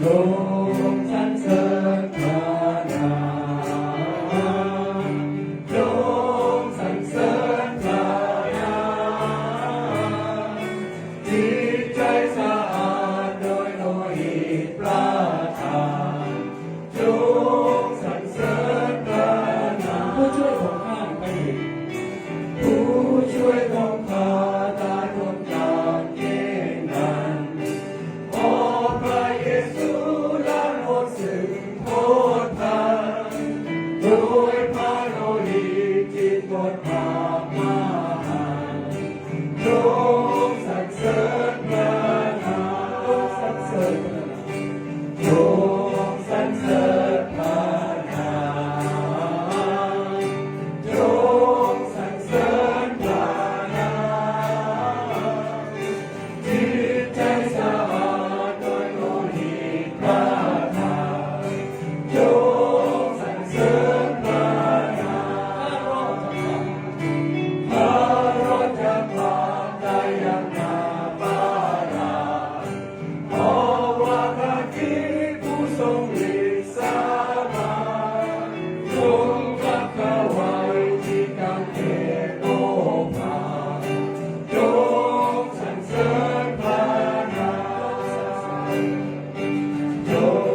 จงสรรเสริญพระนามจงสรรเสริญพระนามจิตใจสะอาดโดยโลหิตพระทานจงสรรเสริญพระนามผู้ช่วยของข้าไปผู้ช่วยของข้าตายบนกางเขนนั้นขอพระเยซูละหมดสิ่งโทษทันโดยพระโลหิตที่หมดบาปมาจงสรรเสริญพระนามสรรเสริญจงสรรเสริญพระนามจงสรรเสริญพระนามจิตใจสะอาดโดยโลหิตพระทานจงสรรเสริญพระนามพระรถจะผ่านได้อย่างนาปาราเพราะว่าพระคริสต์ผู้ทรงฤทธิ์สามารถทรงรับข้าไว้ที่กางเขนโอภาสจงสรรเสริญพระนามจง